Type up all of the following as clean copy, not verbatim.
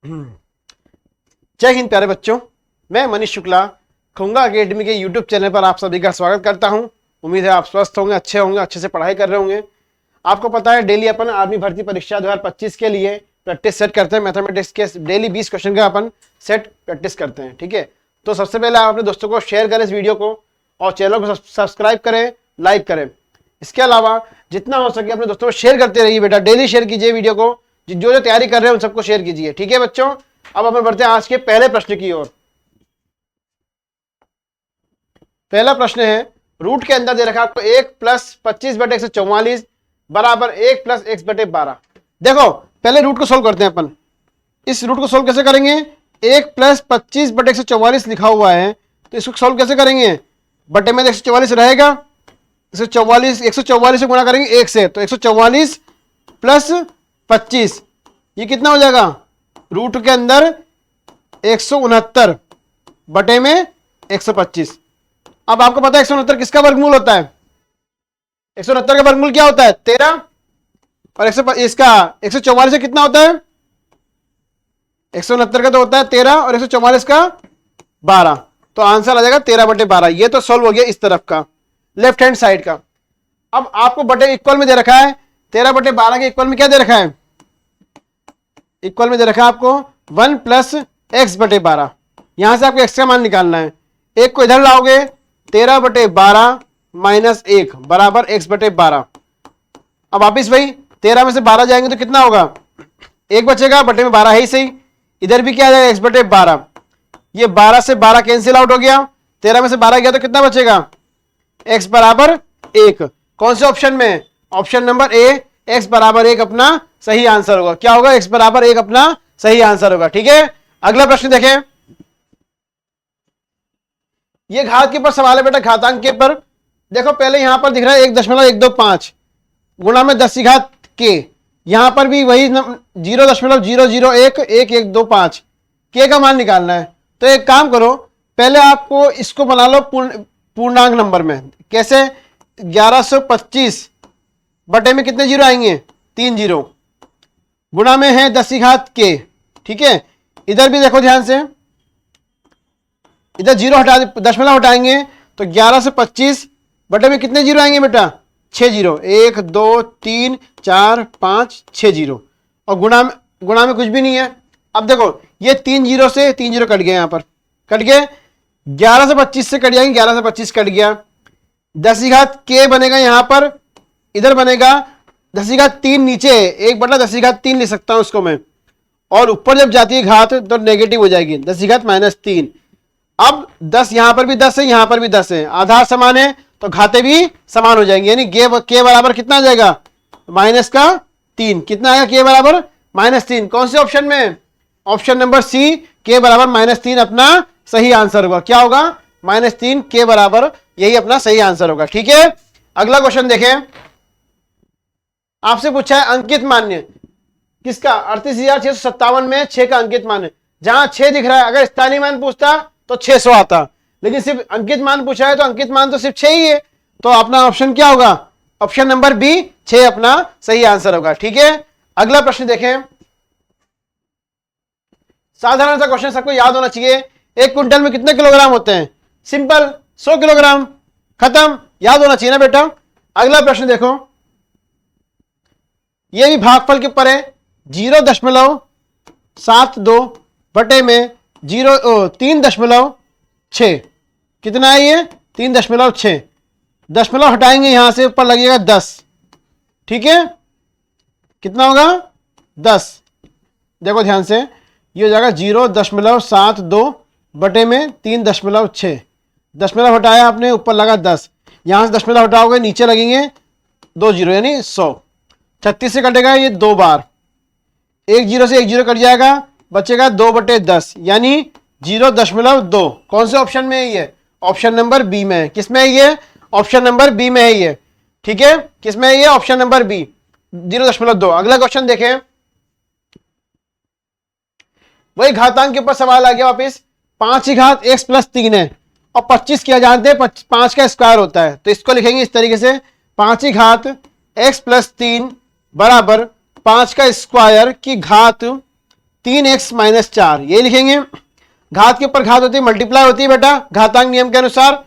जय हिंद प्यारे बच्चों, मैं मनीष शुक्ला खुंगा अकेडमी के यूट्यूब चैनल पर आप सभी का स्वागत करता हूं। उम्मीद है आप स्वस्थ होंगे, अच्छे से पढ़ाई कर रहे होंगे। आपको पता है डेली अपन आर्मी भर्ती परीक्षा 2025 के लिए प्रैक्टिस सेट करते हैं। मैथमेटिक्स के डेली 20 क्वेश्चन का अपन सेट प्रैक्टिस करते हैं, ठीक है। तो सबसे पहले आप अपने दोस्तों को शेयर करें इस वीडियो को और चैनल को सब्सक्राइब करें, लाइक करें। इसके अलावा जितना हो सके अपने दोस्तों को शेयर करते रहिए बेटा, डेली शेयर कीजिए वीडियो को। जो तैयारी कर रहे हैं उन सबको शेयर कीजिए, ठीक है बच्चों। अब अपन बढ़ते हैं आज के पहले प्रश्न की ओर। पहला प्रश्न है, रूट के अंदर दे रखा आपको 1 + 25/144 बराबर 1 + x/12। देखो पहले रूट को सोल्व करते हैं अपन। इस रूट को सोल्व कैसे करेंगे? 1 + 25/144 लिखा हुआ है, तो इसको सोल्व कैसे करेंगे? बटे में 144 रहेगा, 144 से गुणा करेंगे 1 से, तो 144 + 25 ये कितना हो जाएगा? रूट के अंदर 169 बटे में 125। अब आपको पता है 169 किसका वर्गमूल होता है? 169 का वर्गमूल क्या होता है? 13। और इसका 144 से कितना होता है? 169 का तो होता है 13 और 144 का 12, तो आंसर आ जाएगा 13/12। ये तो सॉल्व हो गया इस तरफ का, लेफ्ट हैंड साइड का। अब आपको बटे इक्वल में दे रखा है 13/12 के इक्वल में क्या दे रखा है? इक्वल में दे रखा है आपको 1 + x/12। यहां से आपको x का मान निकालना है। एक को इधर लाओगे 13/12 - 1 बराबर x/12। अब वापिस भाई 13 में से 12 जाएंगे तो कितना होगा? 1 बचेगा, बटे में 12 है ही सही। इधर भी क्या आ जाएगा? x/12। ये 12 से 12 कैंसिल आउट हो गया, 13 में से 12 गया तो कितना बचेगा? x = 1। कौन से ऑप्शन में? ऑप्शन नंबर ए, x = 1 अपना सही आंसर होगा। क्या होगा? x = 1 अपना सही आंसर होगा, ठीक है। अगला प्रश्न देखें। ये घात के ऊपर सवाल है बेटा, घातांक के ऊपर। देखो पहले यहां पर दिख रहा है 1.125 गुणा में 10 के। यहां पर भी वही 0.0011125 के का मान निकालना है। तो एक काम करो, पहले आपको इसको बना लो पूर्णांक नंबर में। कैसे? 1125 बटे में कितने जीरो आएंगे? 3 जीरो, गुणा में है 10 के, ठीक है। इधर भी देखो ध्यान से, इधर जीरो हटा, दशमलव हटाएंगे तो 1125 बटे में कितने जीरो आएंगे बेटा? 6 जीरो, 1 2 3 4 5 6 जीरो, और गुणा में कुछ भी नहीं है। अब देखो ये 3 जीरो से 3 जीरो कट गए, यहां पर कट गए। 11 से 25 से कट जाएंगे, 11 से 25 कट गया। 10 के बनेगा यहां पर, इधर बनेगा 10 नीचे, 1/10 लिख सकता हूं उसको मैं। और ऊपर जब जाती है घात तो नेगेटिव हो जाएगी, 10 - 3। अब 10 यहां पर भी 10 है, यहां पर भी 10 है, आधार समान है तो घाते भी समान हो जाएंगे। यानी के बराबर कितना आ जाएगा? -3। कितना आएगा? के बराबर -3। कौन से ऑप्शन में? ऑप्शन नंबर सी, के बराबर -3 अपना सही आंसर होगा। क्या होगा? -3 के बराबर, यही अपना सही आंसर होगा, ठीक है। अगला क्वेश्चन देखें। आपसे पूछा है अंकित मान्य किसका? 38,657 में 6 का अंकित मान। जहां 6 दिख रहा है, अगर स्थानीय मान पूछता तो 600 आता, लेकिन सिर्फ अंकित मान पूछा है तो अंकित मान तो सिर्फ 6 ही है। तो अपना ऑप्शन क्या होगा? ऑप्शन नंबर बी, 6 अपना सही आंसर होगा, ठीक है। अगला प्रश्न देखें। साधारण सा क्वेश्चन, सबको याद होना चाहिए। 1 क्विंटल में कितने किलोग्राम होते हैं? Simple, 100 kilogram. खत्म, याद होना चाहिए ना बेटा। अगला प्रश्न देखो, यह भी भागफल के ऊपर है। 0.72 बटे में 3.6 कितना है ये? 3.6। दशमलव हटाएंगे यहां से, ऊपर लगेगा 10, ठीक है। कितना होगा? 10। देखो ध्यान से, ये हो जाएगा 0.72 बटे में 3.6। दशमलव हटाया आपने, ऊपर लगा 10, यहां से दशमलव हटाओगे नीचे लगेंगे 2 जीरो, यानी 100। 36 से कटेगा ये 2 बार, 1 जीरो से 1 जीरो कट जाएगा, बचेगा 2/10 यानी 0.2। कौन से ऑप्शन में है ये? ऑप्शन नंबर बी में है। किसमें है ये? ऑप्शन नंबर बी में है ये, ठीक है। किसमें है ये? Option number B, 0.2। अगला क्वेश्चन देखें। वही घातांक के ऊपर सवाल आ गया वापिस। 5 x + 3 है और 25 क्या जानते हैं? 5 का स्क्वायर होता है, तो इसको लिखेंगे इस तरीके से, 5 x + 3 बराबर 5 का स्क्वायर की घात 3x माइनस 4, ये लिखेंगे। घात के ऊपर घात होती है, मल्टीप्लाई होती है बेटा घातांक नियम के अनुसार।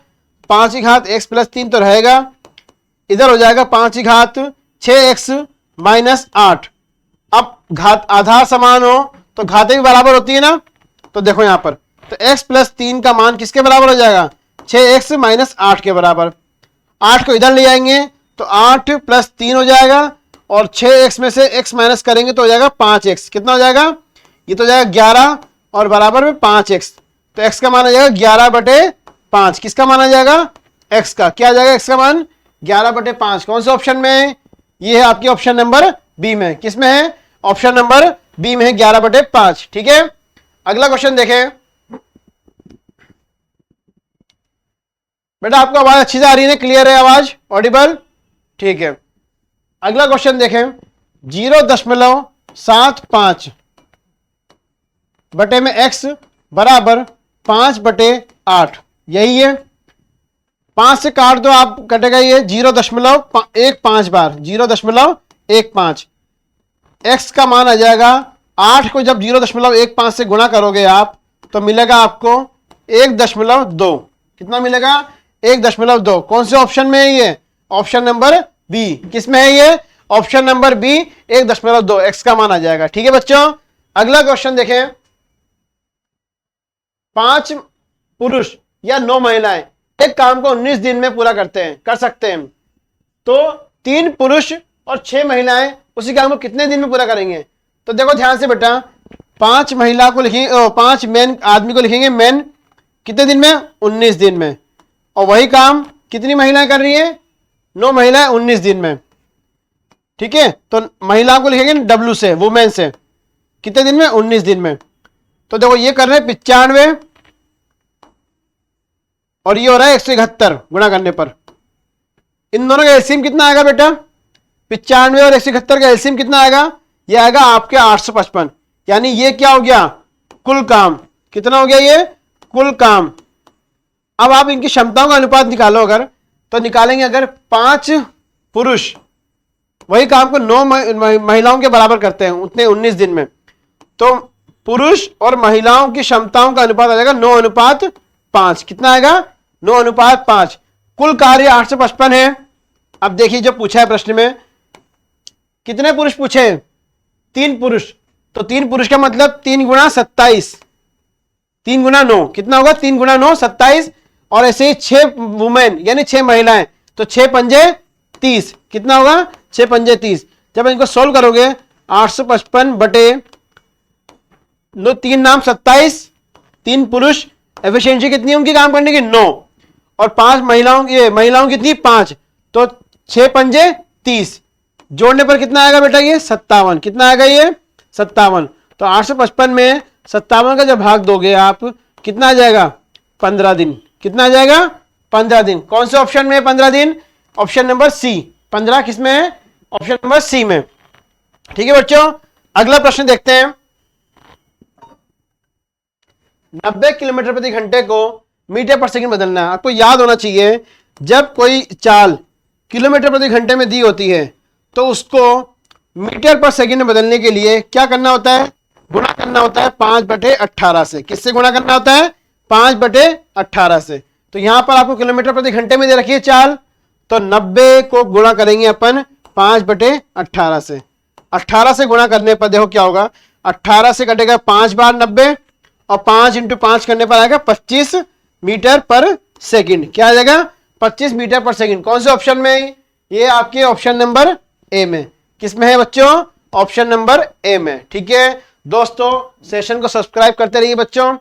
5 की घात x प्लस 3 तो रहेगा, इधर हो जाएगा 5 की घात 6x माइनस 8। अब घात आधार समान हो तो घातें भी बराबर होती है ना, तो देखो यहां पर, तो x प्लस 3 का मान किसके बराबर हो जाएगा, 6x माइनस 8 के बराबर। 8 को इधर ले जाएंगे तो 8 प्लस 3 हो जाएगा, और 6x में से x माइनस करेंगे तो हो जाएगा 5x। कितना हो जाएगा, ये तो हो जाएगा 11 और बराबर में 5x, तो x का मान आ जाएगा 11/5। किसका मान आ जाएगा, x का। क्या आ जाएगा x का मान, 11/5। कौन से ऑप्शन में है, ये है आपके ऑप्शन नंबर बी में। किस में है, ऑप्शन नंबर बी में है, 11/5। ठीक है, अगला क्वेश्चन देखें बेटा। आपको आवाज अच्छी से आ रही है, क्लियर है आवाज, ऑडिबल, ठीक है। अगला क्वेश्चन देखें, 0.75 बटे में x बराबर 5/8, यही है। 5 से काट दो आप, कटेगा ये 0.15 बार, 0.15। x का मान आ जाएगा, 8 को जब 0.15 से गुणा करोगे आप तो मिलेगा आपको 1.2। कितना मिलेगा, 1.2। कौन से ऑप्शन में है ये, ऑप्शन नंबर बी। किस में है ये, ऑप्शन नंबर बी, 1.2 x का मान आ जाएगा। ठीक है बच्चों, अगला क्वेश्चन देखें। 5 पुरुष या 9 महिलाएं एक काम को 19 दिन में पूरा कर सकते हैं, तो 3 पुरुष और 6 महिलाएं उसी काम को कितने दिन में पूरा करेंगे। तो देखो ध्यान से बेटा, 5 महिला को लिखेंगे, 5 मेन आदमी को लिखेंगे मेन, कितने दिन में, 19 दिन में। और वही काम कितनी महिलाएं कर रही हैं, 9 महिलाएं 19 दिन में। ठीक है, तो महिलाओं को लिखेंगे W से, वुमेन से, कितने दिन में, 19 दिन में। तो देखो ये कर रहे हैं 95 और ये हो रहा है 171 गुणा करने पर। इन दोनों का एलसीएम कितना आएगा बेटा, 95 और 171 का एलसीएम कितना आएगा, ये आएगा आपके 855। यानी ये क्या हो गया, कुल काम। कितना हो गया ये, कुल काम। अब आप इनकी क्षमताओं का अनुपात निकालो अगर, तो निकालेंगे अगर 5 पुरुष वही काम को 9 महिलाओं के बराबर करते हैं उतने 19 दिन में, तो पुरुष और महिलाओं की क्षमताओं का अनुपात आ जाएगा 9:5। कितना आएगा, 9:5। कुल कार्य 855 है। अब देखिए जो पूछा है प्रश्न में, कितने पुरुष पूछे, 3 पुरुष, तो 3 पुरुष का मतलब 3 गुणा 27, 3 गुणा 9, कितना होगा, 3 गुणा 9 27। और ऐसे ही 6 वुमेन यानी 6 महिलाएं, तो 6 पंजे 30, कितना होगा, 6 पंजे 30। जब इनको सोल्व करोगे 855 बटे 3 नाम 27, 3 पुरुष, एफिशिएंसी कितनी उनकी काम करने की, 9, और 5 महिलाओं की, महिलाओं कितनी 5, तो 6 पंजे 30, जोड़ने पर कितना आएगा बेटा, ये 57। कितना आएगा ये, 57। तो 855 में 57 का जब भाग दोगे आप, कितना आ जाएगा, 15 दिन। कितना आ जाएगा, 15 दिन। कौन से ऑप्शन में है 15 दिन, ऑप्शन नंबर सी। 15 किस में है, ऑप्शन नंबर सी में। ठीक है बच्चों, अगला प्रश्न देखते हैं। 90 किलोमीटर प्रति घंटे को मीटर पर सेकंड बदलना है। आपको याद होना चाहिए, जब कोई चाल किलोमीटर प्रति घंटे में दी होती है तो उसको मीटर पर सेकंड में बदलने के लिए क्या करना होता है, गुणा करना होता है 5/18 से। किससे गुणा करना होता है, 5/18 से। तो यहां पर आपको किलोमीटर प्रति घंटे में दे रखी है चाल, तो 90 को गुणा करेंगे अपन 5/18 से। 18 से गुणा करने पर देखो क्या होगा, 18 से कटेगा 5 बार 90, और 5 × 5 करने पर आएगा 25 मीटर पर सेकंड। क्या आ जाएगा, 25 मीटर पर सेकंड। कौन से ऑप्शन में, ये आपके ऑप्शन नंबर ए में। किस में है बच्चों, ऑप्शन नंबर ए में। ठीक है दोस्तों, सेशन को सब्सक्राइब करते रहिए बच्चों।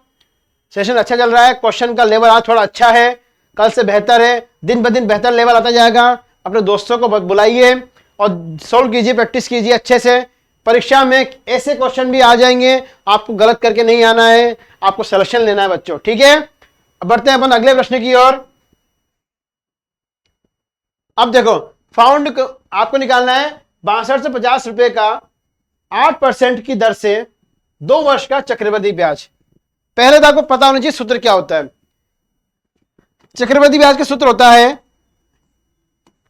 सेशन अच्छा चल रहा है, क्वेश्चन का लेवल आज थोड़ा अच्छा है, कल से बेहतर है, दिन ब दिन बेहतर लेवल आता जाएगा। अपने दोस्तों को बुलाइए और सोल्व कीजिए, प्रैक्टिस कीजिए अच्छे से। परीक्षा में ऐसे क्वेश्चन भी आ जाएंगे, आपको गलत करके नहीं आना है, आपको सॉल्यूशन लेना है बच्चों। ठीक है, अब बढ़ते हैं अपन अगले प्रश्न की ओर। अब देखो, फाउंड आपको निकालना है 62 से 50 रुपए का 8% की दर से 2 वर्ष का चक्रवृद्धि ब्याज। पहले तो आपको पता होना चाहिए सूत्र क्या होता है। चक्रवृद्धि ब्याज का सूत्र होता है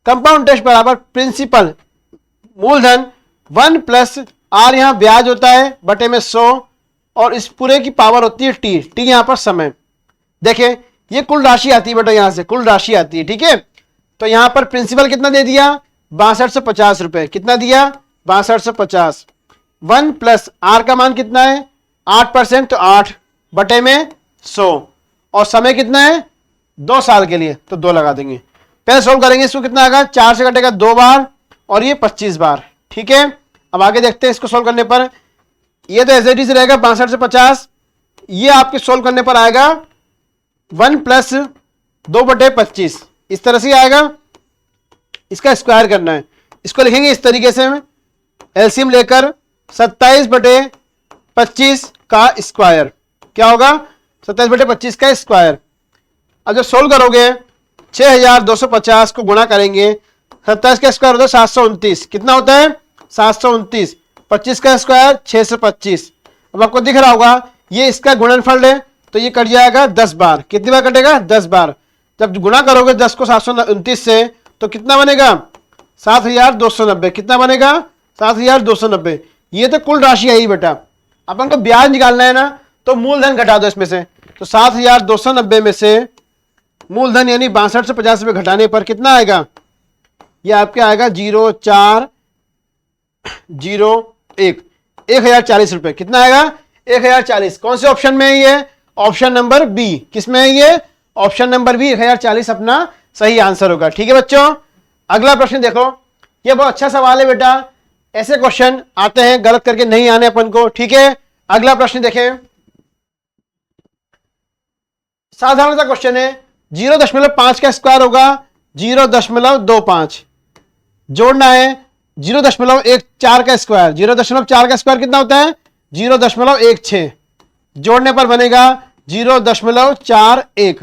कंपाउंड इंटरेस्ट बराबर प्रिंसिपल मूलधन 1 + r, यहां ब्याज होता है बटे में 100 और इस पूरे की पावर होती है टी, टी यहां पर समय। देखें ये कुल राशि आती है बेटा, यहां से कुल राशि आती है, ठीक है। तो यहां पर प्रिंसिपल कितना दे दिया, 6250 रुपए, कितना दिया 6250। 1 प्लस आर का मान कितना है 8%, तो 8 बटे में 100, और समय कितना है 2 साल के लिए, तो 2 लगा देंगे। पहले सोल्व करेंगे, इसको कितना आएगा 4 से कटेगा 2 बार और ये 25 बार, ठीक है। अब आगे देखते हैं इसको सोल्व करने पर, ये तो एज इट इज रहेगा 62 से 50, ये आपके सोल्व करने पर आएगा 1 प्लस 2 बटे 25, इस तरह से आएगा। इसका स्क्वायर करना है, इसको लिखेंगे इस तरीके से, एलसीएम लेकर 27 बटे 25 का स्क्वायर, क्या होगा 27 बटे 25 का स्क्वायर। अब जब सोल्व करोगे 6250 को गुणा करेंगे, 27 का स्क्वायर होता है 729, कितना होता है 729, 25 का स्क्वायर 625। अब आपको दिख रहा होगा ये इसका गुणनफल है, तो ये कट जाएगा 10 बार, कितनी बार कटेगा 10 बार। जब गुणा करोगे 10 को 729 से, तो कितना बनेगा 7290, कितना बनेगा 7290। ये तो कुल राशि है ही बेटा, अपन को ब्याज निकालना है ना, तो मूलधन घटा दो इसमें से, तो 7290 में से मूलधन यानी 62 से 50 रुपए घटाने पर कितना आएगा, ये आपके आएगा 0401, 1040 रुपए, कितना आएगा 1040। कौन से ऑप्शन में है ये, ऑप्शन नंबर बी। किसमें है ये, ऑप्शन नंबर बी, 1040 अपना सही आंसर होगा, ठीक है बच्चों। अगला प्रश्न देखो, ये बहुत अच्छा सवाल है बेटा, ऐसे क्वेश्चन आते हैं गलत करके नहीं आने अपन को, ठीक है। अगला प्रश्न देखें, साधारण सा क्वेश्चन है, 0.5 का स्क्वायर होगा 0.25, जोड़ना है 0.14 का स्क्वायर, 0.4 का स्क्वायर कितना होता है 0.16, जोड़ने पर बनेगा 0.41।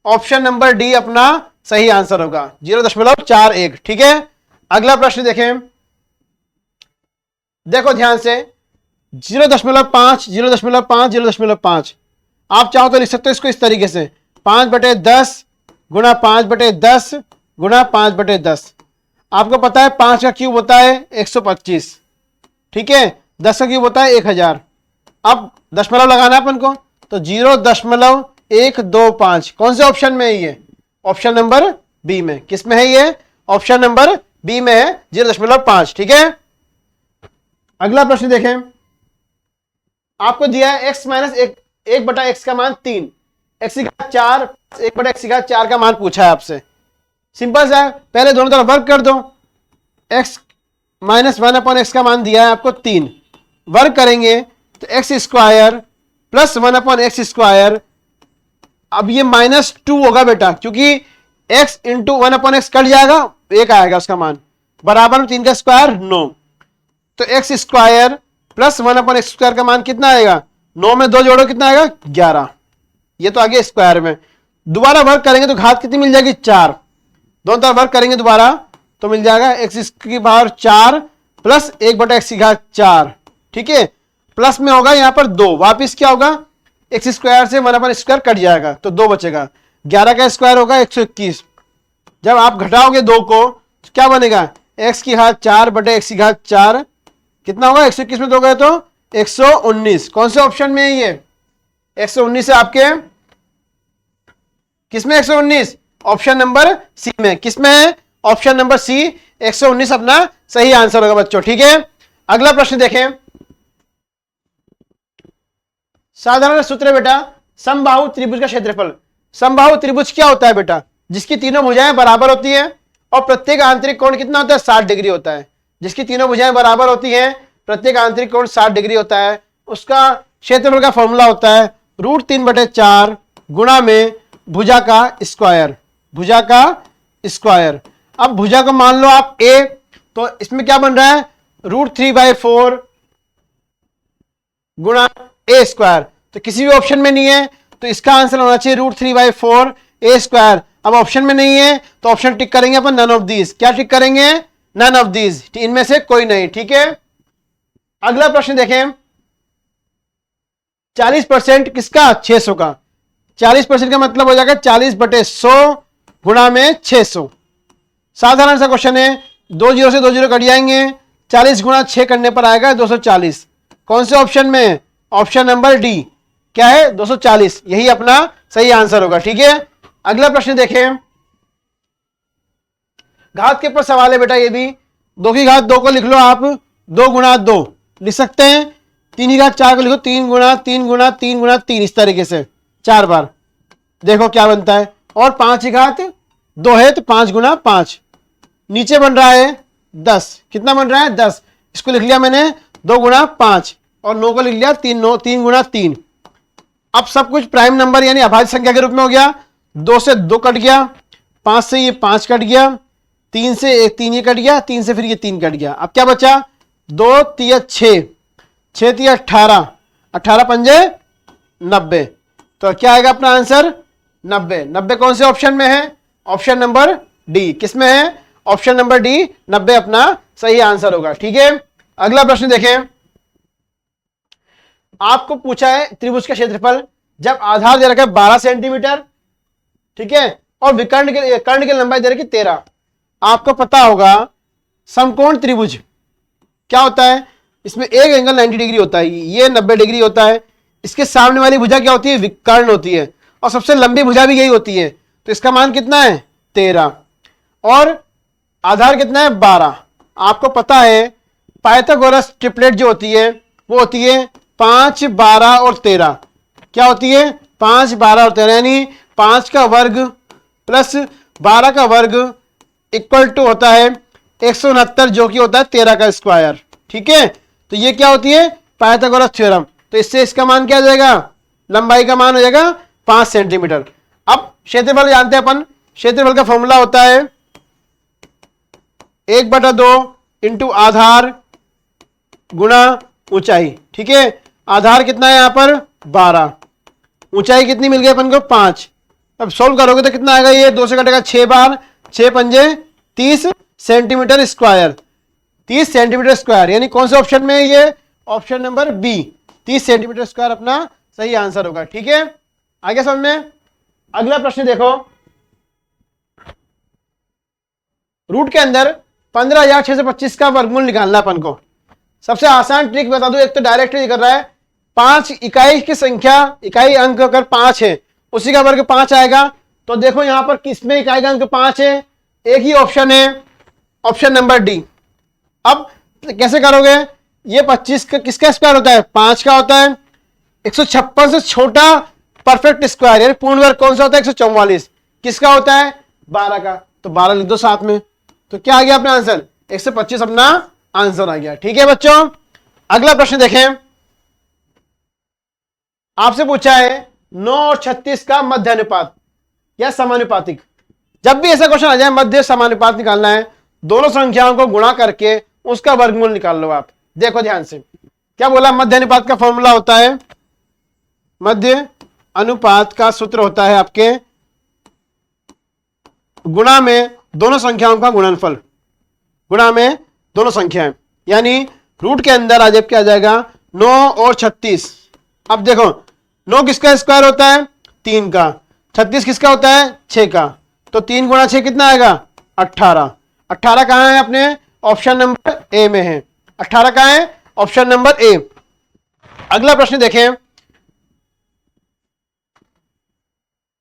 ऑप्शन नंबर डी अपना सही आंसर होगा, 0.41, ठीक है। अगला प्रश्न देखें, देखो ध्यान से, 0.5, 0.5, 0.5, आप चाहो तो लिख सकते हो इसको इस तरीके से, 5/10 गुणा 5/10 गुणा 5/10। आपको पता है 5 का क्यूब होता है 125, ठीक है, 10 का क्यूब होता है 1000। अब दशमलव लगाना है अपन को, तो 0.125, कौन से ऑप्शन में है ये, ऑप्शन नंबर बी में। किस में है ये, ऑप्शन नंबर बी में है 0.5, ठीक है। अगला प्रश्न देखें, आपको दिया है x माइनस 1/x का मान 3, x की घात 4, 1/x की घात 4 का मान पूछा है आपसे। सिंपल सा है, पहले दोनों तरफ वर्ग कर दो, x माइनस 1/x का मान दिया है आपको 3, वर्ग करेंगे तो x square plus 1/x square. अब ये -2 होगा बेटा, क्योंकि x इंटू 1/x कट जाएगा, 1 आएगा उसका मान, बराबर में 3 का स्क्वायर 9, तो x square plus 1/x square का मान कितना आएगा, 9 में 2 जोड़ो कितना आएगा 11, ये तो आगे स्क्वायर में। दोबारा वर्ग करेंगे तो घात कितनी मिल जाएगी 4, दोनों तरफ वर्ग करेंगे दोबारा तो मिल जाएगा x की पावर 4 प्लस 1/x की घात 4, ठीक है। प्लस में होगा यहाँ पर 2, वापिस क्या होगा x स्क्वायर से 1/x स्क्वायर कट जाएगा तो 2 बचेगा, 11 का स्क्वायर होगा 121। जब आप घटाओगे 2 को तो क्या बनेगा, x की घात 4/x की घात 4 कितना होगा, 121 में 2 गए तो 119। कौन से ऑप्शन में है ये, 119 है आपके, किसमें 119, ऑप्शन नंबर सी में। किसमें है, ऑप्शन नंबर सी, 119 अपना सही आंसर होगा बच्चों, ठीक है। अगला प्रश्न देखें, साधारण सूत्र है बेटा, समबाहु त्रिभुज का क्षेत्रफल। समबाहु त्रिभुज क्या होता है बेटा, जिसकी तीनों भुजाएं बराबर होती हैं और प्रत्येक आंतरिक कोण कितना होता है 60 डिग्री होता है। जिसकी तीनों भुजाएं बराबर होती हैं, प्रत्येक आंतरिक कोण 60 डिग्री होता है, उसका क्षेत्रफल का फॉर्मूला होता है √3/4 गुणा में भुजा का स्क्वायर, भुजा का स्क्वायर। अब भुजा को मान लो आप a, तो इसमें क्या बन रहा है √3/4 गुणा a स्क्वायर, तो किसी भी ऑप्शन में नहीं है, तो इसका आंसर होना चाहिए √3/4 a स्क्वायर। अब ऑप्शन में नहीं है तो ऑप्शन टिक करेंगे अपन नन ऑफ दीज, क्या टिक करेंगे, नन ऑफ दीज, इनमें से कोई नहीं, ठीक है। अगला प्रश्न देखें, 40% किसका 600 का, 40% का मतलब हो जाएगा 40/100 गुणा में 600। साधारण सा क्वेश्चन है, 2 जीरो से 2 जीरो कट जाएंगे, 40 गुणा 6 करने पर आएगा 240। कौन से ऑप्शन में, ऑप्शन नंबर डी क्या है 240, यही अपना सही आंसर होगा। ठीक है, अगला प्रश्न देखें। घात के ऊपर सवाल है बेटा, ये भी 2 की घात 2 को लिख लो आप 2 गुणा 2 लिख सकते हैं। 3 की घात 4 को लिखो 3 गुणा 3 गुणा 3 गुणा 3, इस तरीके से 4 बार, देखो क्या बनता है। और 5 की घात 2 है तो 5 गुणा 5, नीचे बन रहा है 10, कितना बन रहा है 10, इसको लिख लिया मैंने 2 गुणा 5 और 9 को लिख लिया 3 गुणा 3। अब सब कुछ प्राइम नंबर यानी अभाज्य संख्या के रूप में हो गया। 2 से 2 कट गया, 5 से ये 5 कट गया, 3 से 3 ये कट गया, 3 से फिर ये 3 कट गया। अब क्या बचा 2 3 6, 6 3 18, 18 पंजे 90, तो क्या आएगा अपना आंसर 90। 90 कौन से ऑप्शन में है, ऑप्शन नंबर डी, किसमें है, ऑप्शन नंबर डी 90 अपना सही आंसर होगा। ठीक है, अगला प्रश्न देखें। आपको पूछा है त्रिभुज का क्षेत्रफल, जब आधार दे रखा है 12 सेंटीमीटर, ठीक है, और विकर्ण कर्ण की लंबाई दे रखी 13। आपको पता होगा समकोण त्रिभुज क्या होता है, इसमें एक एंगल 90 डिग्री होता है, ये 90 डिग्री होता है। इसके सामने वाली भुजा क्या होती है, विकर्ण होती है, और सबसे लंबी भुजा भी यही होती है। तो इसका मान कितना है 13 और आधार कितना है 12। आपको पता है पाइथागोरस ट्रिपलेट जो होती है वो होती है 5 12 और 13। क्या होती है 5 12 और 13, यानी 5 का वर्ग प्लस 12 का वर्ग इक्वल टू होता है 169, जो कि होता है 13 का स्क्वायर। ठीक है, तो ये क्या होती है पाइथागोरस थ्योरम। तो इससे इसका मान क्या आ जाएगा, लंबाई का मान हो जाएगा 5 सेंटीमीटर। अब क्षेत्रफल जानते हैं अपन, क्षेत्रफल का फॉर्मूला होता है 1/2 इंटू आधार गुणा ऊंचाई। ठीक है, आधार कितना है यहां पर 12, ऊंचाई कितनी मिल गई अपन को 5। अब सोल्व करोगे तो कितना आएगा, ये 2 से कटेगा 6 बार, 6 पंजे 30 सेंटीमीटर स्क्वायर, 30 सेंटीमीटर स्क्वायर, यानी कौन से ऑप्शन में है ये, option number B 30 centimetre square अपना सही आंसर होगा। ठीक है, आगे समझ में। अगला प्रश्न देखो, रूट के अंदर 15,625 का वर्गमूल निकालना अपन को। सबसे आसान ट्रिक बता दूं, एक तो डायरेक्ट कर रहा है 5 इकाई की संख्या, इकाई अंक अगर 5 है उसी का वर्ग 5 आएगा। तो देखो यहां पर किसमें इकाई का अंक 5 है, एक ही ऑप्शन है, ऑप्शन नंबर डी। अब कैसे करोगे, ये 25 का किसका स्क्वायर होता है 5 का होता है, 156 से छोटा परफेक्ट स्क्वायर यानी पूर्ण वर्ग कौन सा होता है 144, किसका होता है 12 का, तो 12 लिख दो साथ में। तो क्या आ गया अपना आंसर 125 अपना आंसर आ गया। ठीक है बच्चों, अगला प्रश्न देखें। आपसे पूछा है 9 और 36 का मध्य अनुपात या समानुपातिक। जब भी ऐसा क्वेश्चन आ जाए मध्य समानुपात निकालना है, दोनों संख्याओं को गुणा करके उसका वर्गमूल निकाल लो आप। देखो ध्यान से क्या बोला, मध्य अनुपात का फॉर्मूला होता है, मध्य अनुपात का सूत्र होता है आपके गुणा में दोनों संख्याओं का गुणनफल, गुणा में दोनों संख्याएं, यानी रूट के अंदर आ जब क्या आ जाएगा 9 और 36। अब देखो 9 किसका स्क्वायर होता है 3 का, 36 किसका होता है 6 का, तो 3 गुणा 6 कितना आएगा 18। 18 कहां है अपने ऑप्शन नंबर ए में है, 18 कहां है ऑप्शन नंबर ए। अगला प्रश्न देखें,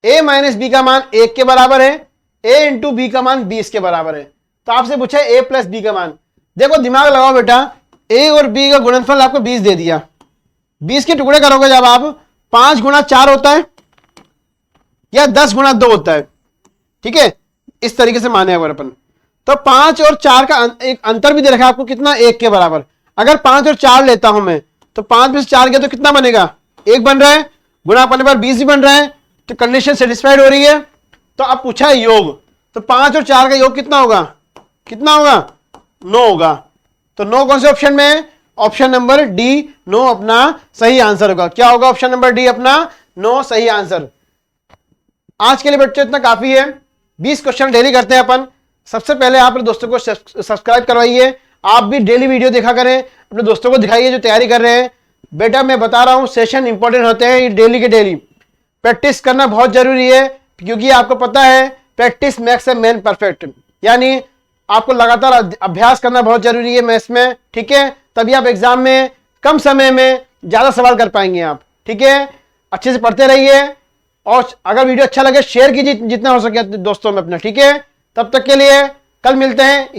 a माइनस बी का मान 1 के बराबर है, a इंटू बी का मान 20 के बराबर है। तो आपसे पूछा है a प्लस बी का मान। देखो दिमाग लगाओ बेटा, a और b का गुणनफल आपको 20 दे दिया, 20 के टुकड़े करोगे जब आप 5 गुणा 4 होता है या 10 गुणा 2 होता है। ठीक है, इस तरीके से माने अगर अपन, तो 5 और 4 का एक अंतर भी दे रखा है आपको कितना 1 के बराबर। अगर 5 और 4 लेता हूं मैं तो 5 में से 4 गया तो कितना बनेगा 1 बन रहा है, गुणा करने पर 20 भी बन रहा है, तो कंडीशन सेटिस्फाइड हो रही है। तो अब पूछा है योग, तो 5 और 4 का योग कितना होगा, कितना होगा 9 होगा। तो 9 कौन से ऑप्शन में है, ऑप्शन नंबर डी 9 अपना सही आंसर होगा। क्या होगा ऑप्शन नंबर डी अपना 9 सही आंसर। आज के लिए बच्चों इतना काफी है, 20 क्वेश्चन डेली करते हैं अपन। सबसे पहले आप अपने दोस्तों को सब्सक्राइब करवाइए, आप भी डेली वीडियो देखा करें, अपने दोस्तों को दिखाइए जो तैयारी कर रहे हैं। बेटा मैं बता रहा हूं सेशन इंपॉर्टेंट होते हैं, ये डेली के डेली प्रैक्टिस करना बहुत जरूरी है, क्योंकि आपको पता है practice makes a man perfect, यानी आपको लगातार अभ्यास करना बहुत जरूरी है मैथ्स में। ठीक है, तभी आप एग्जाम में कम समय में ज्यादा सवाल कर पाएंगे आप। ठीक है, अच्छे से पढ़ते रहिए और अगर वीडियो अच्छा लगे शेयर कीजिए जितना हो सके दोस्तों में अपना। ठीक है, तब तक के लिए कल मिलते हैं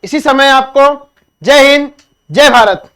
इसी समय आपको। जय हिंद, जय भारत।